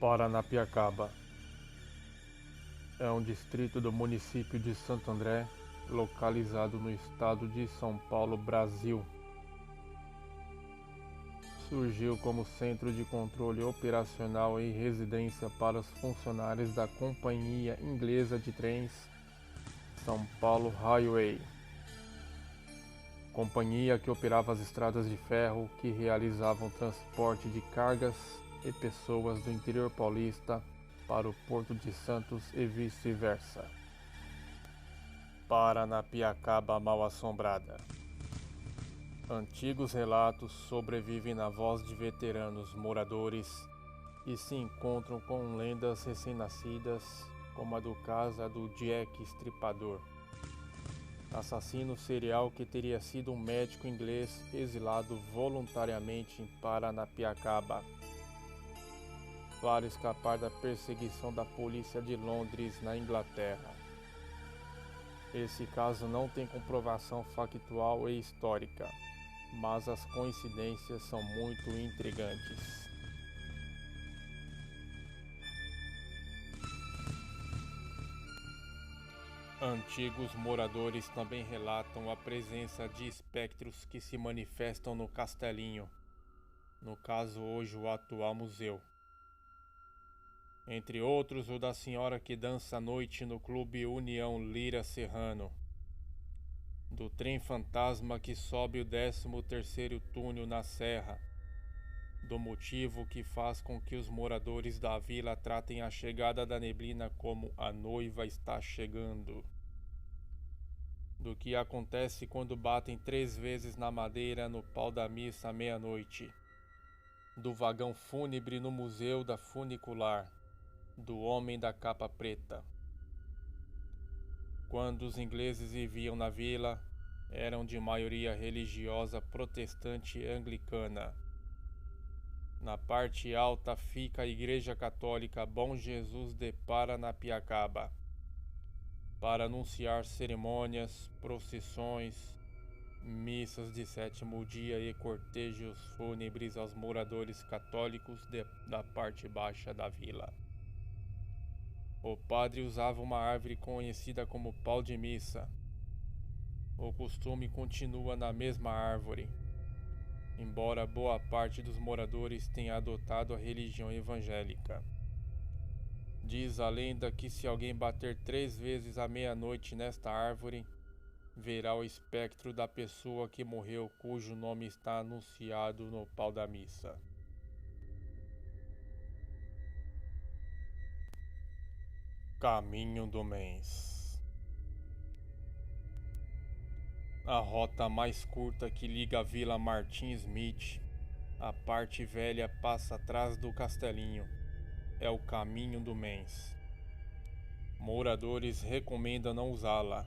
Paranapiacaba é um distrito do município de Santo André, localizado no estado de São Paulo, Brasil. Surgiu como centro de controle operacional e residência para os funcionários da Companhia Inglesa de Trens São Paulo Railway, companhia que operava as estradas de ferro que realizavam transporte de cargas e pessoas do interior paulista para o Porto de Santos e vice-versa. Paranapiacaba mal-assombrada. Antigos relatos sobrevivem na voz de veteranos moradores e se encontram com lendas recém-nascidas, como a do caso do Jack Estripador, assassino serial que teria sido um médico inglês exilado voluntariamente em Paranapiacaba para escapar da perseguição da polícia de Londres, na Inglaterra. Esse caso não tem comprovação factual e histórica, mas as coincidências são muito intrigantes. Antigos moradores também relatam a presença de espectros que se manifestam no castelinho, no caso hoje o atual museu. Entre outros, o da senhora que dança à noite no Clube União Lira Serrano, do trem fantasma que sobe o 13º túnel na serra, do motivo que faz com que os moradores da vila tratem a chegada da neblina como a noiva está chegando, do que acontece quando batem 3 vezes na madeira no pau da missa à meia-noite, do vagão fúnebre no Museu da Funicular, do homem da capa preta. Quando os ingleses viviam na vila, eram de maioria religiosa protestante e anglicana. Na parte alta fica a Igreja Católica Bom Jesus de Paranapiacaba, para anunciar cerimônias, procissões, missas de 7º dia e cortejos fúnebres aos moradores católicos da parte baixa da vila. O padre usava uma árvore conhecida como pau de missa. O costume continua na mesma árvore, embora boa parte dos moradores tenha adotado a religião evangélica. Diz a lenda que se alguém bater 3 vezes à meia-noite nesta árvore, verá o espectro da pessoa que morreu cujo nome está anunciado no pau da missa. Caminho do Mês. A rota mais curta que liga a Vila Martin Smith, a parte velha passa atrás do castelinho, é o Caminho do Mês. Moradores recomendam não usá-la,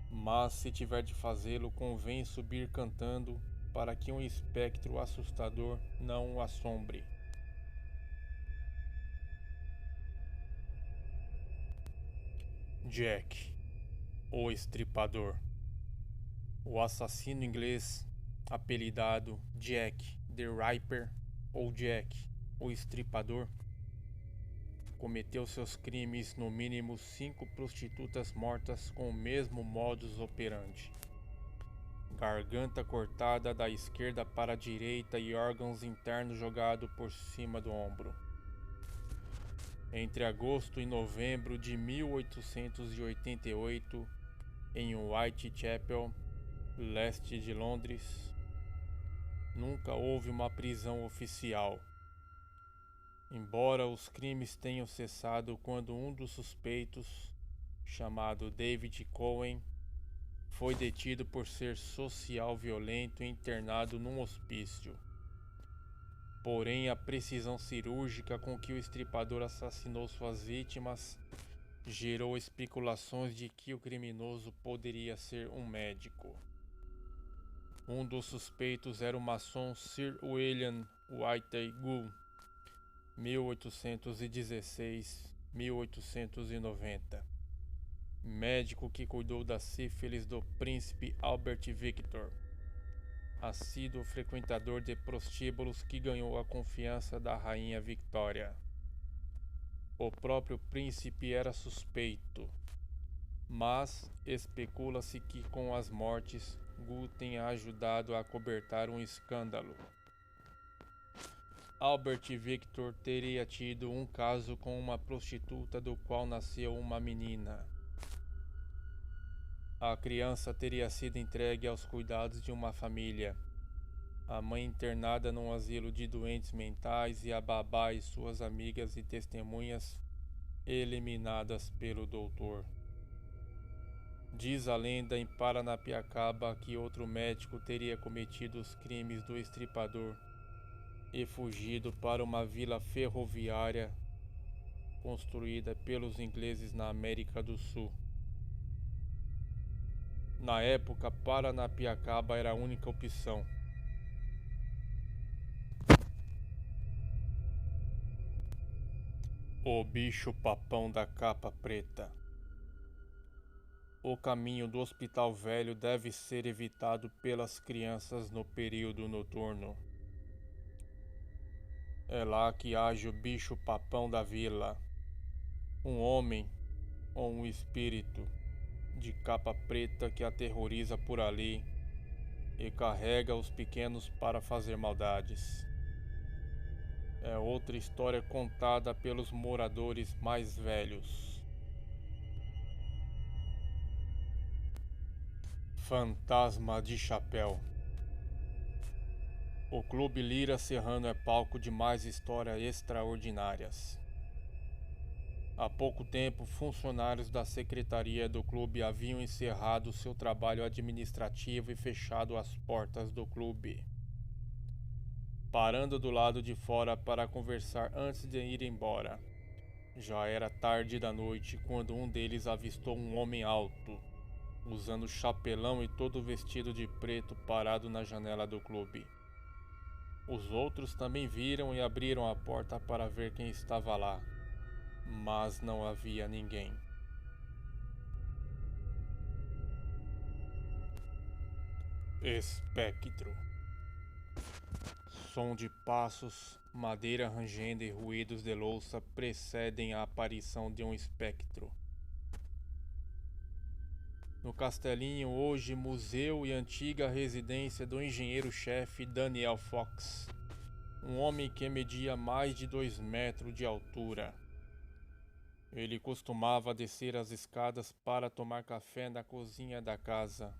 mas se tiver de fazê-lo, convém subir cantando para que um espectro assustador não o assombre. Jack, o Estripador. O assassino inglês, apelidado Jack the Ripper ou Jack, o Estripador, cometeu seus crimes no mínimo 5 prostitutas mortas com o mesmo modus operandi. Garganta cortada da esquerda para a direita e órgãos internos jogados por cima do ombro. Entre agosto e novembro de 1888, em Whitechapel, leste de Londres, nunca houve uma prisão oficial, embora os crimes tenham cessado quando um dos suspeitos, chamado David Cohen, foi detido por ser social violento e internado num hospício. Porém, a precisão cirúrgica com que o estripador assassinou suas vítimas gerou especulações de que o criminoso poderia ser um médico. Um dos suspeitos era o maçom Sir William Whitey Gould, 1816-1890, médico que cuidou da sífilis do príncipe Albert Victor, assíduo frequentador de prostíbulos que ganhou a confiança da rainha Victoria. O próprio príncipe era suspeito, mas especula-se que com as mortes, Gu tenha ajudado a acobertar um escândalo. Albert Victor teria tido um caso com uma prostituta do qual nasceu uma menina. A criança teria sido entregue aos cuidados de uma família. A mãe internada num asilo de doentes mentais e a babá e suas amigas e testemunhas eliminadas pelo doutor. Diz a lenda em Paranapiacaba que outro médico teria cometido os crimes do estripador e fugido para uma vila ferroviária construída pelos ingleses na América do Sul. Na época, Paranapiacaba era a única opção. O bicho-papão da capa preta. O caminho do Hospital Velho deve ser evitado pelas crianças no período noturno. É lá que age o bicho-papão da vila. Um homem ou um espírito de capa preta que aterroriza por ali e carrega os pequenos para fazer maldades. É outra história contada pelos moradores mais velhos. Fantasma de Chapéu. O Clube Lira Serrano é palco de mais histórias extraordinárias. Há pouco tempo, funcionários da secretaria do clube haviam encerrado seu trabalho administrativo e fechado as portas do clube. Parando do lado de fora para conversar antes de ir embora. Já era tarde da noite quando um deles avistou um homem alto, usando chapelão e todo vestido de preto, parado na janela do clube. Os outros também viram e abriram a porta para ver quem estava lá, mas não havia ninguém. Espectro. Som de passos, madeira rangendo e ruídos de louça precedem a aparição de um espectro. No castelinho, hoje museu e antiga residência do engenheiro-chefe Daniel Fox, um homem que media mais de 2 metros de altura. Ele costumava descer as escadas para tomar café na cozinha da casa.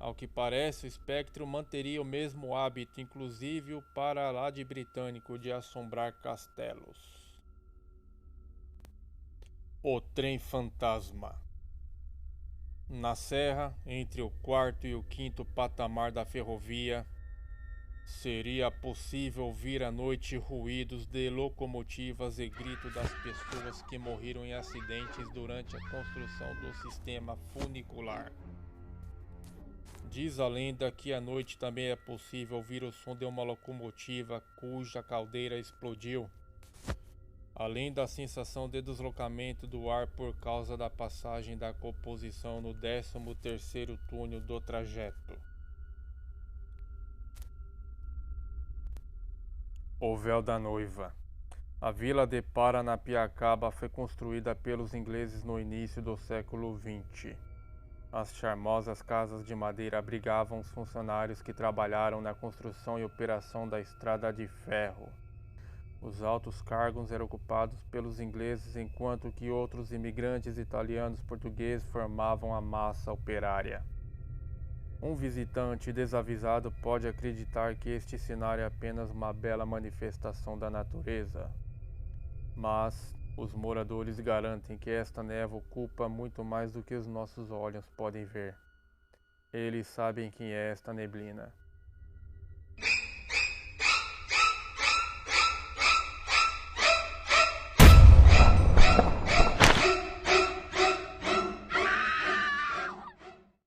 Ao que parece, o espectro manteria o mesmo hábito, inclusive o para lá de britânico de assombrar castelos. O trem fantasma. Na serra, entre o 4º e o 5º patamar da ferrovia, seria possível ouvir à noite ruídos de locomotivas e gritos das pessoas que morreram em acidentes durante a construção do sistema funicular. Diz a lenda que à noite também é possível ouvir o som de uma locomotiva cuja caldeira explodiu, além da sensação de deslocamento do ar por causa da passagem da composição no 13º túnel do trajeto. O Véu da Noiva. A vila de Paranapiacaba foi construída pelos ingleses no início do século XX. As charmosas casas de madeira abrigavam os funcionários que trabalharam na construção e operação da estrada de ferro. Os altos cargos eram ocupados pelos ingleses, enquanto que outros imigrantes italianos e portugueses formavam a massa operária. Um visitante desavisado pode acreditar que este cenário é apenas uma bela manifestação da natureza. Mas os moradores garantem que esta névoa ocupa muito mais do que os nossos olhos podem ver. Eles sabem quem é esta neblina.